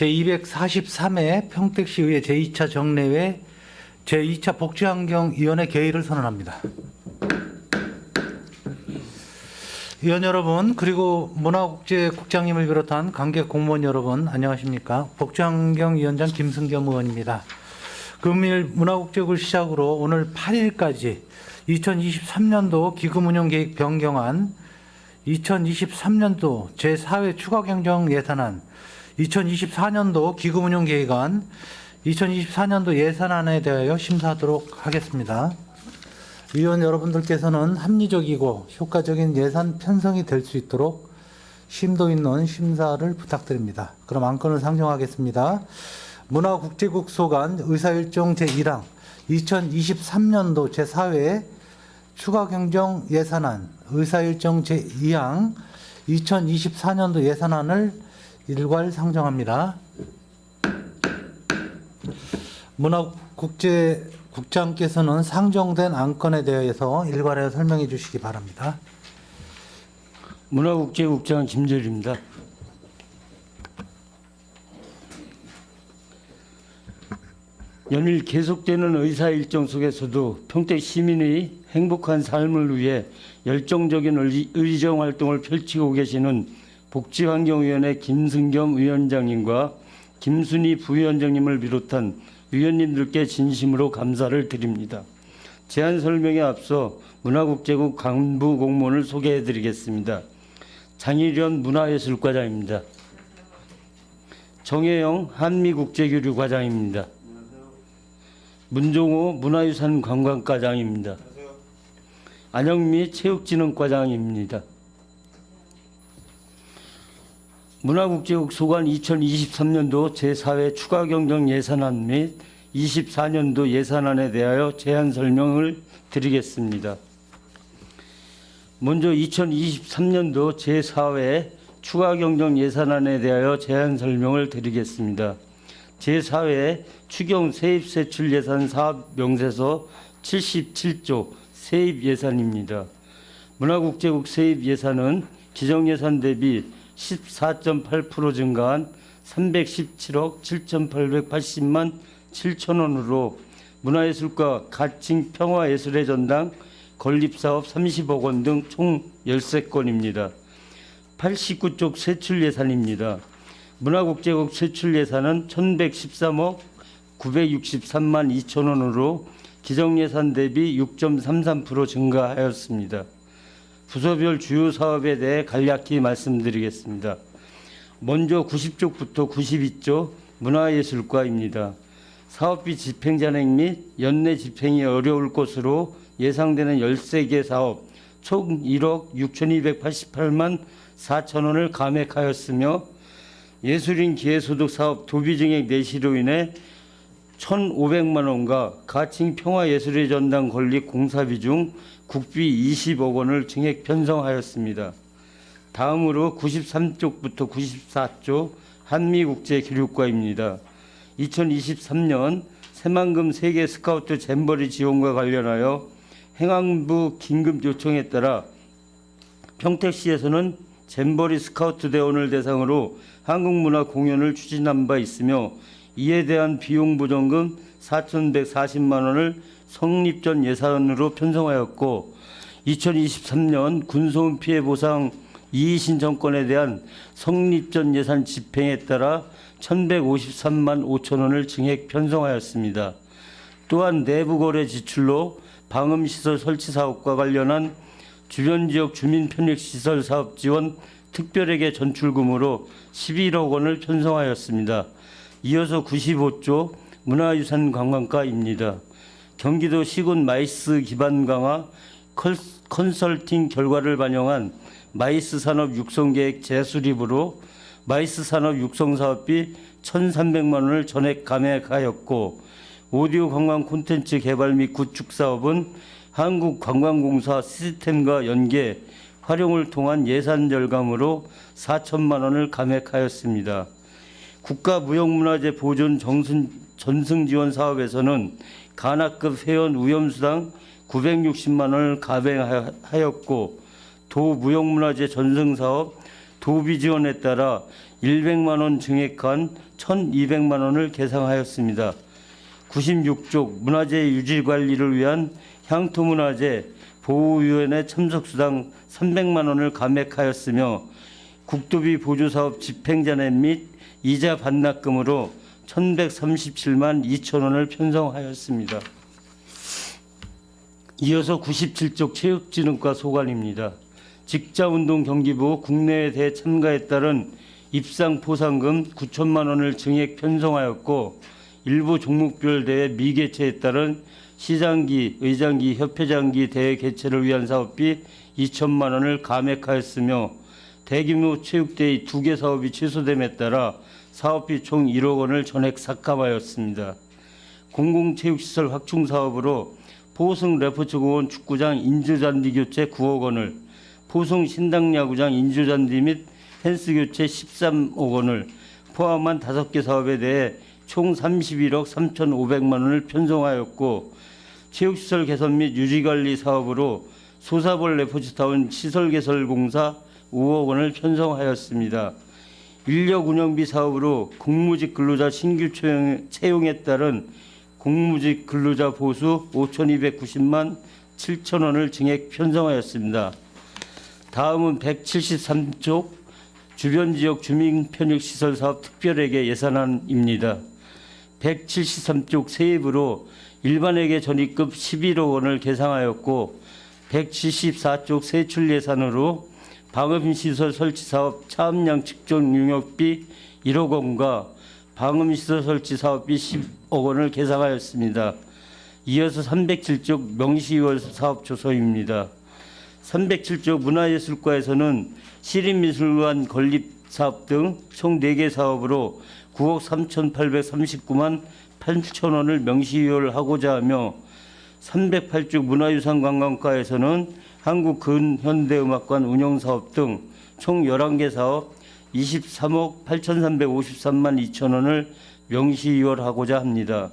제243회 평택시의회 제2차 정례회 제2차 복지환경위원회 개의를 선언합니다. 위원 여러분, 그리고 문화국제국장님을 비롯한 관계 공무원 여러분, 안녕하십니까? 복지환경위원장 김승겸 의원입니다. 금일 문화국제국을 시작으로 오늘 8일까지 2023년도 기금운용계획 변경안, 2023년도 제4회 추가경정예산안, 2024년도 기금운용계획안, 2024년도 예산안에 대하여 심사하도록 하겠습니다. 위원 여러분들께서는 합리적이고 효과적인 예산 편성이 될 수 있도록 심도 있는 심사를 부탁드립니다. 그럼 안건을 상정하겠습니다. 문화국제국 소관 의사일정 제1항 2023년도 제4회 추가경정 예산안 의사일정 제2항 2024년도 예산안을 일괄 상정합니다. 문화국제국장께서는 상정된 안건에 대해서 일괄하여 설명해 주시기 바랍니다. 문화국제국장 김재일입니다. 연일 계속되는 의사일정 속에서도 평택 시민의 행복한 삶을 위해 열정적인 의정활동을 펼치고 계시는 복지환경위원회 김승겸 위원장님과 김순희 부위원장님을 비롯한 위원님들께 진심으로 감사를 드립니다. 제안 설명에 앞서 문화국제국 간부 공무원을 소개해 드리겠습니다. 장일현 문화예술과장입니다. 정혜영 한미국제교류과장입니다. 문종호 문화유산관광과장입니다. 안영미 체육진흥과장입니다. 문화국제국 소관 2023년도 제4회 추가경정 예산안 및 24년도 예산안에 대하여 제안 설명을 드리겠습니다. 먼저 2023년도 제4회 추가경정 예산안에 대하여 제안 설명을 드리겠습니다. 제4회 추경 세입세출 예산 사업 명세서 77조 세입 예산입니다. 문화국제국 세입 예산은 기정예산 대비 14.8% 증가한 317억 7,880만 7천 원으로 문화예술과 가칭 평화예술의 전당 건립사업 30억 원 등 총 13건입니다. 89쪽 세출 예산입니다. 문화국제국 세출 예산은 1,113억 963만 2천 원으로 기정예산 대비 6.33% 증가하였습니다. 부서별 주요 사업에 대해 간략히 말씀드리겠습니다. 먼저 90쪽부터 92쪽 문화예술과입니다. 사업비 집행 잔액 및 연내 집행이 어려울 것으로 예상되는 13개 사업 총 1억 6,288만 4천 원을 감액하였으며 예술인 기회소득 사업 도비증액 내시로 인해 1,500만 원과 가칭 평화예술의 전당 건립 공사비 중 국비 20억 원을 증액 편성하였습니다. 다음으로 93쪽부터 94쪽 한미국제교류과입니다. 2023년 새만금 세계 스카우트 잼버리 지원과 관련하여 행안부 긴급 요청에 따라 평택시에서는 잼버리 스카우트 대원을 대상으로 한국문화 공연을 추진한 바 있으며 이에 대한 비용 보전금 4,140만 원을 성립 전 예산으로 편성하였고 2023년 군소음 피해 보상 이의 신청권에 대한 성립 전 예산 집행에 따라 1,153만 5천 원을 증액 편성하였습니다. 또한 내부 거래 지출로 방음시설 설치 사업과 관련한 주변 지역 주민 편익 시설 사업 지원 특별회계 전출금으로 11억 원을 편성하였습니다. 이어서 95조 문화유산관광과입니다. 경기도 시군 마이스 기반 강화 컨설팅 결과를 반영한 마이스 산업 육성계획 재수립으로 마이스 산업 육성 사업비 1,300만 원을 전액 감액하였고 오디오 관광 콘텐츠 개발 및 구축 사업은 한국관광공사 시스템과 연계 활용을 통한 예산 절감으로 4천만 원을 감액하였습니다. 국가무형문화재 보존 전승 지원 사업에서는 간악급 회원 우염수당 960만 원을 감액하였고 도 무형문화재 전승 사업 도비 지원에 따라 100만 원 증액한 1,200만 원을 계상하였습니다. 96쪽 문화재 유지 관리를 위한 향토문화재 보호위원회 참석수당 300만 원을 감액하였으며 국도비 보조사업 집행잔액 및 이자 반납금으로 1,137만 2천 원을 편성하였습니다. 이어서 97쪽 체육진흥과 소관입니다. 직자운동 경기부 국내에 대해 참가에 따른 입상 포상금 9천만 원을 증액 편성하였고 일부 종목별 대회 미개최에 따른 시장기, 의장기, 협회장기 대회 개최를 위한 사업비 2천만 원을 감액하였으며 대규모 체육대회 2개 사업이 취소됨에 따라 사업비 총 1억 원을 전액 삭감하였습니다. 공공체육시설 확충 사업으로 포승 레포츠공원 축구장 인조잔디 교체 9억 원을, 포승 신당야구장 인조잔디 및 펜스 교체 13억 원을 포함한 5개 사업에 대해 총 31억 3,500만 원을 편성하였고 체육시설 개선 및 유지관리 사업으로 소사벌 레포츠타운 시설개설공사 5억 원을 편성하였습니다. 인력 운영비 사업으로 공무직 근로자 신규 채용에 따른 공무직 근로자 보수 5,290만 7천 원을 증액 편성하였습니다. 다음은 173쪽 주변 지역 주민 편익 시설 사업 특별회계 예산안입니다. 173쪽 세입으로 일반회계 전입금 11억 원을 계상하였고 174쪽 세출 예산으로 방음시설 설치 사업 차음량 측정 용역비 1억 원과 방음시설 설치 사업비 10억 원을 계상하였습니다. 이어서 307쪽 명시유월 사업 조서입니다. 307쪽 문화예술과에서는 시립미술관 건립 사업 등 총 4개 사업으로 9억 3,839만 8천 원을 명시유월하고자 하며 308쪽 문화유산관광과에서는 한국근현대음악관 운영사업 등 총 11개 사업 23억 8,353만 2천 원을 명시유월하고자 합니다.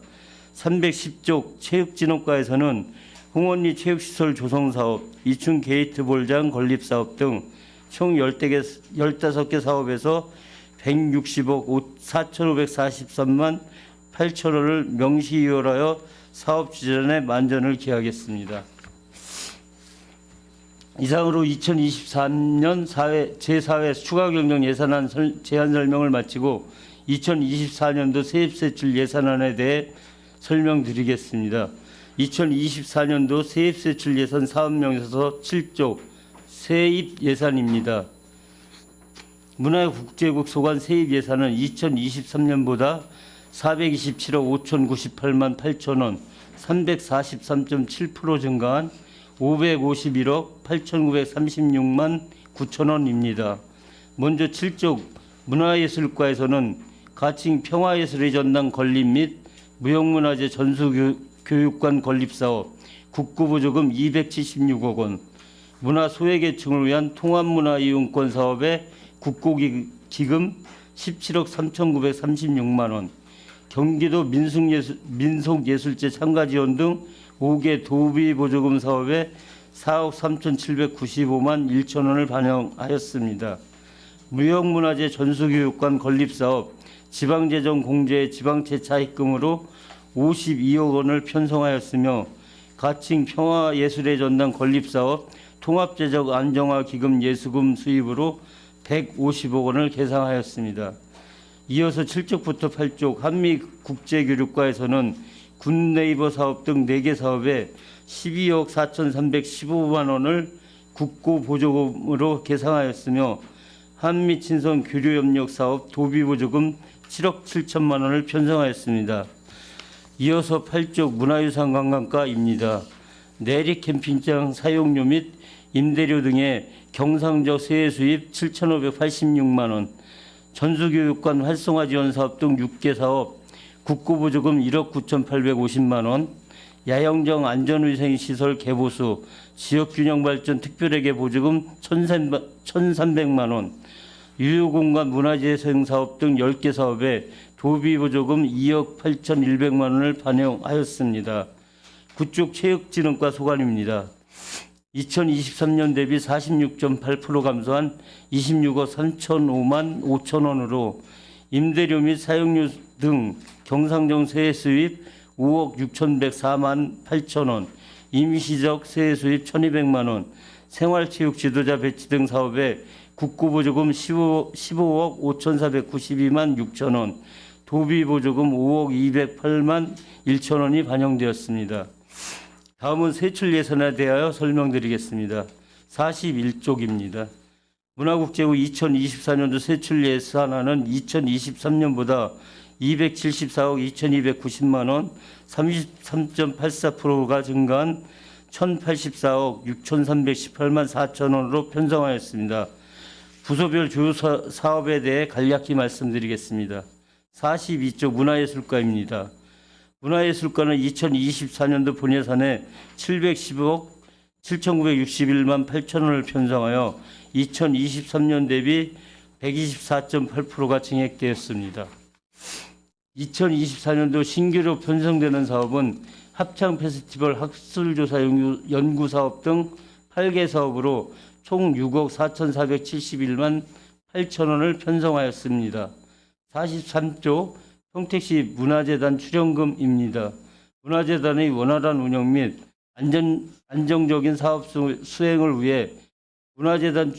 310쪽 체육진흥과에서는 홍원리 체육시설 조성사업, 2층 게이트볼장 건립사업 등 총 15개 사업에서 160억 4,543만 8천 원을 명시유월하여 사업 주전에 만전을 기하겠습니다. 이상으로 2023년 제4회 추가경정 예산안 제안 설명을 마치고 2024년도 세입세출 예산안에 대해 설명드리겠습니다. 2024년도 세입세출 예산 사업명에서 7조 세입 예산입니다. 문화국제국 소관 세입 예산은 2023년보다 427억 5,098만 8천 원, 343.7% 증가한 551억 8,936만 9천 원입니다. 먼저 7쪽 문화예술과에서는 가칭 평화예술의 전당 건립 및 무형문화재 전수교육관 건립 사업 국고보조금 276억 원, 문화소외계층을 위한 통합문화이용권 사업의 국고기금 17억 3,936만 원, 경기도 민속예술제 참가지원 등 5개 도비보조금 사업에 4억 3,795만 1천 원을 반영하였습니다. 무형문화재 전수교육관 건립사업 지방재정 공제 지방채차입금으로 52억 원을 편성하였으며 가칭 평화예술의 전당 건립사업 통합재정 안정화기금 예수금 수입으로 150억 원을 계상하였습니다. 이어서 7쪽부터 8쪽 한미국제교육과에서는 굿네이버 사업 등 4개 사업에 12억 4,315만 원을 국고보조금으로 계상하였으며 한미친선 교류협력 사업 도비보조금 7억 7천만 원을 편성하였습니다. 이어서 8쪽 문화유산관광과입니다. 내리 캠핑장 사용료 및 임대료 등의 경상적 세액 수입 7,586만 원, 전수교육관 활성화 지원 사업 등 6개 사업 국고보조금 1억 9,850만 원, 야영정 안전위생시설 개보수 지역균형발전 특별회계 보조금 1,300만 원, 유휴공간 문화재생 사업 등 10개 사업에 도비보조금 2억 8,100만 원을 반영하였습니다. 구쪽 체육진흥과 소관입니다. 2023년 대비 46.8% 감소한 26억 3,005만 5천 원으로 임대료 및 사용료 등 경상정 세액 수입 5억 6,104만 8천 원, 임시적 세액 수입 1,200만 원, 생활체육 지도자 배치 등 사업에 국고보조금 15억 5,492만 6천 원, 도비보조금 5억 208만 1천 원이 반영되었습니다. 다음은 세출 예산에 대하여 설명드리겠습니다. 41쪽입니다. 문화국제부 2024년도 세출 예산안은 2023년보다 274억 2,290만 원, 33.84%가 증가한 1,084억 6,318만 4천 원으로 편성하였습니다. 부서별 주요 사업에 대해 간략히 말씀드리겠습니다. 42쪽 문화예술과입니다. 문화예술과는 2024년도 본예산에 710억 7,961만 8천 원을 편성하여 2023년 대비 124.8%가 증액되었습니다. 2024년도 신규로 편성되는 사업은 합창 페스티벌 학술조사 연구사업 등 8개 사업으로 총 6억 4,471만 8천 원을 편성하였습니다. 43조 평택시 문화재단 출연금입니다. 문화재단의 원활한 운영 및 안정적인 사업 수행을 위해 문화재단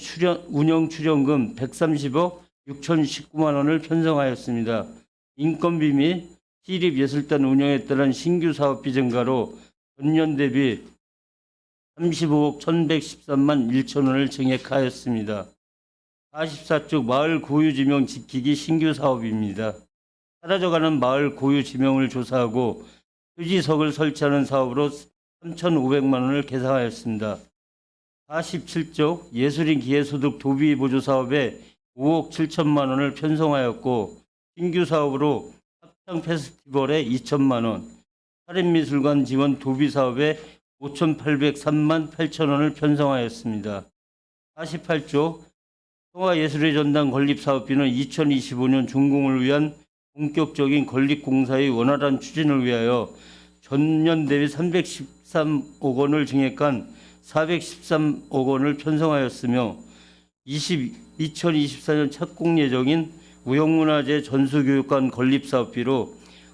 운영 출연금 130억 6,019만 원을 편성하였습니다. 인건비 및 시립예술단 운영에 따른 신규 사업비 증가로 전년 대비 35억 1,113만 1천 원을 증액하였습니다. 44쪽 마을 고유 지명 지키기 신규 사업입니다. 사라져가는 마을 고유 지명을 조사하고 표지석을 설치하는 사업으로 3,500만 원을 계상하였습니다. 47쪽 예술인 기회소득 도비 보조 사업에 5억 7천만 원을 편성하였고 신규 사업으로 합창 페스티벌에 2천만 원, 살인미술관 지원 도비 사업에 5,803만 8천 원을 편성하였습니다. 48조 평화예술의 전당 건립사업비는 2025년 준공을 위한 본격적인 건립공사의 원활한 추진을 위하여 전년 대비 313억 원을 증액한 413억 원을 편성하였으며 2024년 착공 예정인 우형문화재 전수교육관 건립사업비로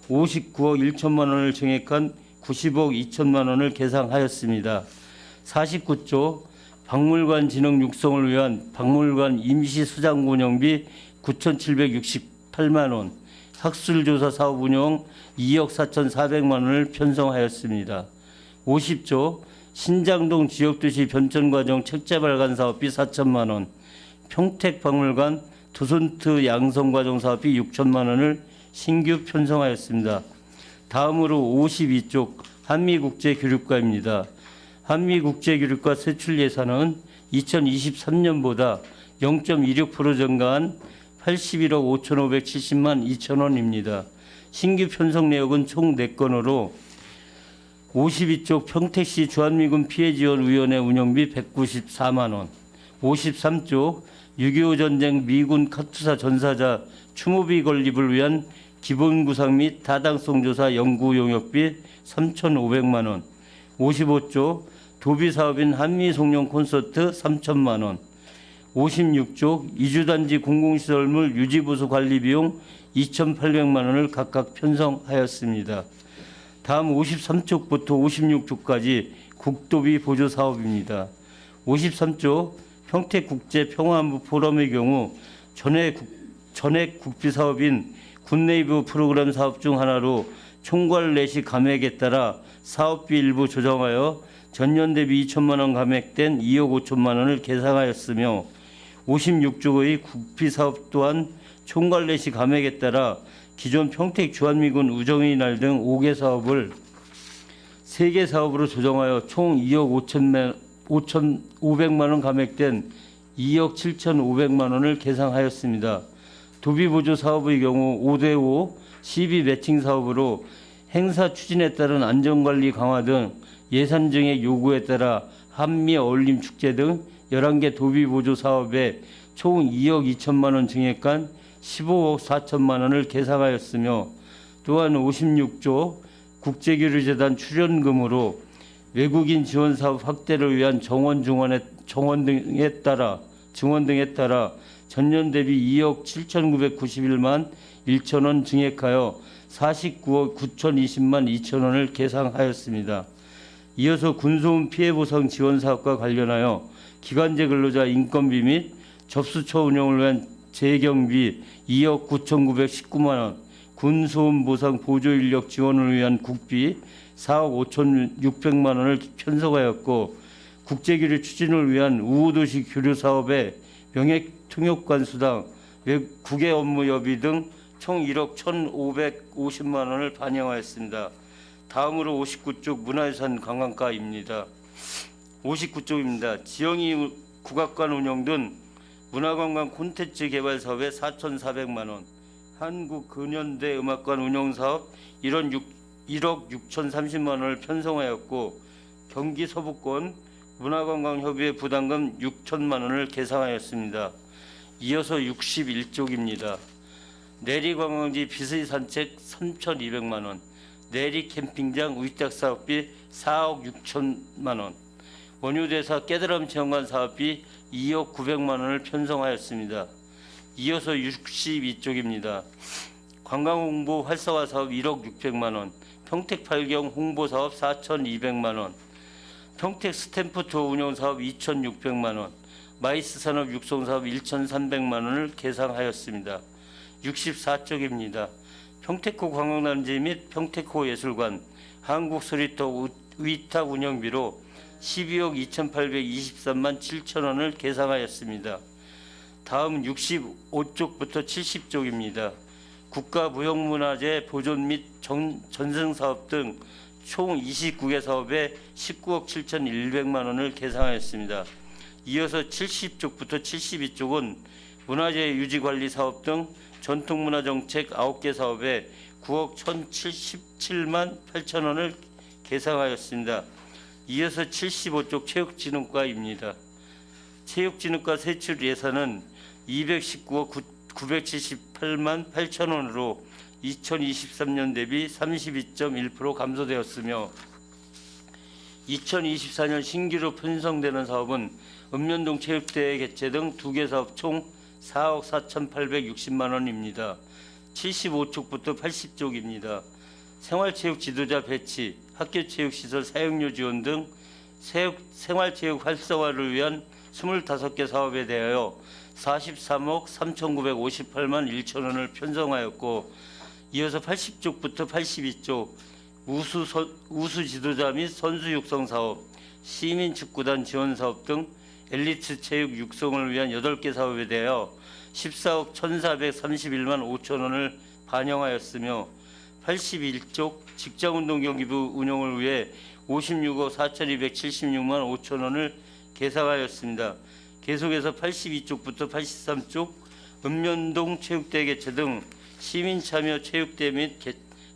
59억 1천만 원을 증액한 90억 2천만 원을 계상하였습니다. 49조 박물관 진흥 육성을 위한 박물관 임시수장 운영비 9,768만 원, 학술조사 사업 운영 2억 4,400만 원을 편성하였습니다. 50조 신장동 지역도시 변천과정 책자 발간 사업비 4천만 원, 평택박물관 도슨트 양성과정 사업비 6천만 원을 신규 편성하였습니다. 다음으로 52쪽 한미국제교류과입니다. 한미국제교류과 세출 예산은 2023년보다 0.26% 증가한 81억 5,570만 2천 원입니다. 신규 편성 내역은 총 4건으로 52쪽 평택시 주한미군 피해지원위원회 운영비 194만 원, 53쪽 6.25 전쟁 미군 카투사 전사자 추모비 건립을 위한 기본구상 및 타당성 조사 연구 용역비 3,500만 원, 55쪽 도비사업인 한미송년 콘서트 3천만 원, 56쪽 이주단지 공공시설물 유지보수 관리 비용 2,800만 원을 각각 편성하였습니다. 다음 53쪽부터 56쪽까지 국도비 보조 사업입니다. 53쪽 평택국제평화안보 포럼의 경우 전액 국비 사업인 굿네이버 프로그램 사업 중 하나로 총괄 내시 감액에 따라 사업비 일부 조정하여 전년 대비 2천만 원 감액된 2억 5천만 원을 계상하였으며 56쪽의 국비 사업 또한 총괄 내시 감액에 따라 기존 평택 주한미군 우정의 날 등 5개 사업을 3개 사업으로 조정하여 총 2억 5,500만 원 감액된 2억 7,500만 원을 계상하였습니다. 도비보조 사업의 경우 5대5 시비 매칭 사업으로 행사 추진에 따른 안전관리 강화 등 예산 증액 요구에 따라 한미 어울림 축제 등 11개 도비보조 사업에 총 2억 2천만 원 증액한 15억 4천만 원을 계상하였으며 또한 56조 국제교류재단 출연금으로 외국인 지원 사업 확대를 위한 증원 등에 따라 전년 대비 2억 7,991만 1천 원 증액하여 49억 9,020만 2천 원을 계상하였습니다. 이어서 군소음 피해 보상 지원 사업과 관련하여 기간제 근로자 인건비 및 접수처 운영을 위한 재경비 2억 9,919만 원, 군소음 보상 보조 인력 지원을 위한 국비 4억 5,600만 원을 편성하였고, 국제교류 추진을 위한 우호도시 교류 사업의 명예 통역관 수당, 국외 업무 여비 등 총 1억 1,550만 원을 반영하였습니다. 다음으로 59쪽 문화유산 관광가입니다. 59쪽입니다. 지영이 국악관 운영 등 문화관광 콘텐츠 개발 사업에 4,400만 원, 한국근현대 음악관 운영 사업 1억 6,030만 원을 편성하였고, 경기 서부권 문화관광협의회 부담금 6천만 원을 계상하였습니다. 이어서 61쪽입니다. 내리관광지 비수의 산책 3,200만 원, 내리 캠핑장 의탁 사업비 4억 6천만 원, 원효대사 깨달음 체험관 사업비 2억 900만 원을 편성하였습니다. 이어서 62쪽입니다. 관광홍보 활성화 사업 1억 600만 원, 평택 팔경 홍보 사업 4,200만 원, 평택 스탬프 투어 운영 사업 2,600만 원, 마이스 산업 육성 사업 1,300만 원을 계상하였습니다. 64쪽입니다. 평택호 관광단지 및 평택호 예술관 한국소리터 위탁 운영비로 12억 2,823만 7천 원을 계상하였습니다. 다음 65쪽부터 70쪽입니다. 국가무형문화재 보존 및 전승사업 등 총 29개 사업에 19억 7,100만 원을 계상하였습니다. 이어서 70쪽부터 72쪽은 문화재 유지관리 사업 등 전통문화정책 9개 사업에 9억 1,077만 8천 원을 계상하였습니다. 이어서 75쪽 체육진흥과입니다. 체육진흥과 세출 예산은 219억 978만 8천 원으로 2023년 대비 32.1% 감소되었으며, 2024년 신규로 편성되는 사업은 읍면동 체육대회 개최 등 2개 사업 총 4억 4,860만 원입니다. 75쪽부터 80쪽입니다. 생활체육 지도자 배치, 학교체육시설 사용료 지원 등 생활체육 활성화를 위한 25개 사업에 대하여 43억 3,958만 1천 원을 편성하였고, 이어서 80쪽부터 82쪽 우수 지도자 및 선수 육성 사업, 시민 축구단 지원 사업 등 엘리트 체육 육성을 위한 8개 사업에 대하여 14억 1,431만 5천 원을 반영하였으며, 81쪽 직장운동경기부 운영을 위해 56억 4,276만 5천 원을 계상하였습니다. 계속해서 82쪽부터 83쪽 읍면동 체육대회 개최 등 시민 참여 체육대회 및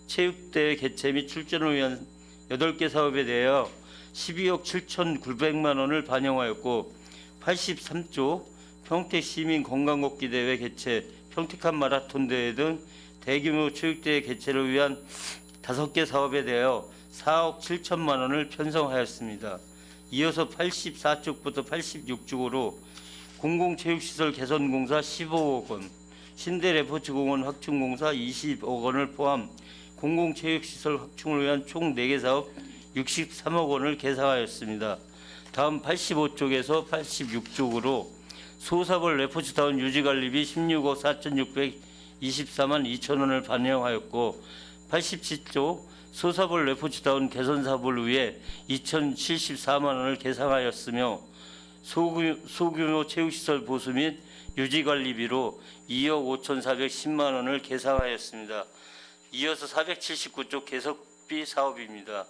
체육대회 개최 및 출전을 위한 8개 사업에 대하여 12억 7,900만 원을 반영하였고, 83쪽 평택 시민 건강걷기 대회 개최, 평택한 마라톤 대회 등 대규모 체육대회 개최를 위한 5개 사업에 대하여 4억 7천만 원을 편성하였습니다. 이어서 84쪽부터 86쪽으로 공공체육시설 개선공사 15억 원, 신대레포츠공원 확충공사 20억 원을 포함 공공체육시설 확충을 위한 총 4개 사업 63억 원을 계상하였습니다. 다음 85쪽에서 86쪽으로 소사벌 레포츠타운 유지관리비 16억 4,624만 2천 원을 반영하였고, 87쪽 소사벌 레포츠타운 개선사업을 위해 2,074만 원을 계상하였으며, 소규모 체육시설 보수 및 유지관리비로 2억 5,410만 원을 계상하였습니다. 이어서 479쪽 개석비 사업입니다.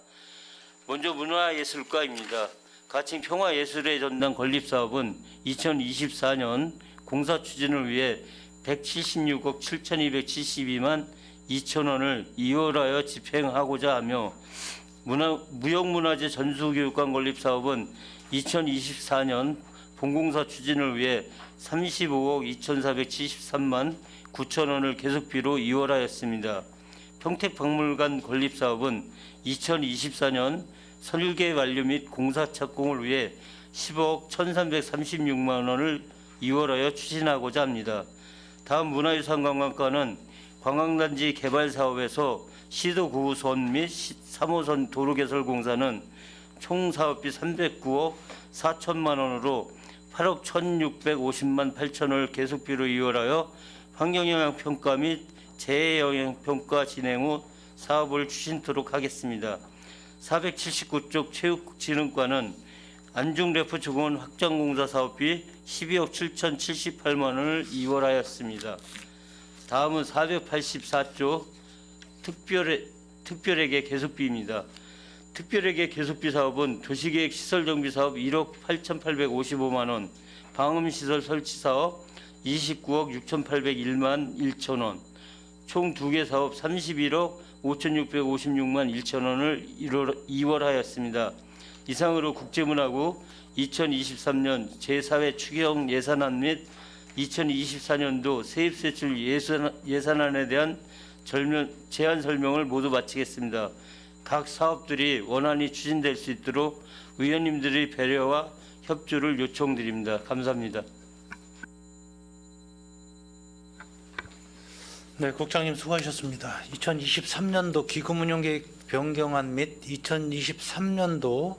먼저 문화예술과입니다. 가칭 평화예술의 전당 건립사업은 2024년 공사 추진을 위해 176억 7,272만 2천 원을 2월하여 집행하고자 하며, 무형문화재 전수교육관 건립사업은 2024년 본공사 추진을 위해 35억 2,473만 9천 원을 계속비로 2월하였습니다. 평택박물관 건립사업은 2024년 설계 완료 및 공사 착공을 위해 10억 1,336만 원을 2월하여 추진하고자 합니다. 다음 문화유산 관광과는 관광단지 개발 사업에서 시도 9호선 및 3호선 도로 개설 공사는 총 사업비 309억 4천만 원으로 8억 1,650만 8천원을 계속비로 2월하여 환경영향평가 및 재해영향평가 진행 후 사업을 추진토록 하겠습니다. 479쪽 체육진흥과는 안중레프트공원 확장공사 사업비 12억 7,078만 원을 2월하였습니다. 다음은 484쪽 특별회계 계속비입니다. 특별회계 계속비 사업은 도시계획 시설정비 사업 1억 8,855만 원, 방음시설 설치 사업 29억 6,801만 1천 원, 총 2개 사업 31억 5,656만 1천 원을 2월하였습니다. 이상으로 국제문화부 2023년 제4회 추경 예산안 및 2024년도 세입세출 예산안에 대한 제안 설명을 모두 마치겠습니다. 각 사업들이 원활히 추진될 수 있도록 의원님들의 배려와 협조를 요청드립니다. 감사합니다. 네, 국장님 수고하셨습니다. 2023년도 기금운용계획 변경안 및 2023년도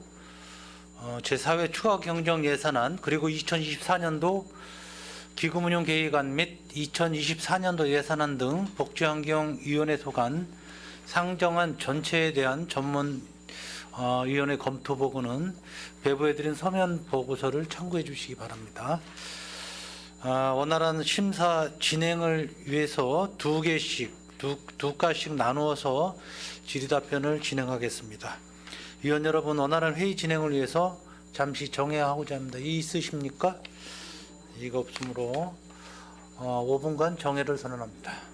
제4회 추가경정예산안 그리고 2024년도 기금운용계획안 및 2024년도 예산안 등 복지환경위원회 소관 상정안 전체에 대한 전문위원회 검토 보고는 배부해드린 서면 보고서를 참고해 주시기 바랍니다. 원활한 심사 진행을 위해서 두 가씩 나누어서 질의답변을 진행하겠습니다. 위원 여러분, 원활한 회의 진행을 위해서 잠시 정회하고자 합니다. 이의 있으십니까? 이가 없으므로 5분간 정회를 선언합니다.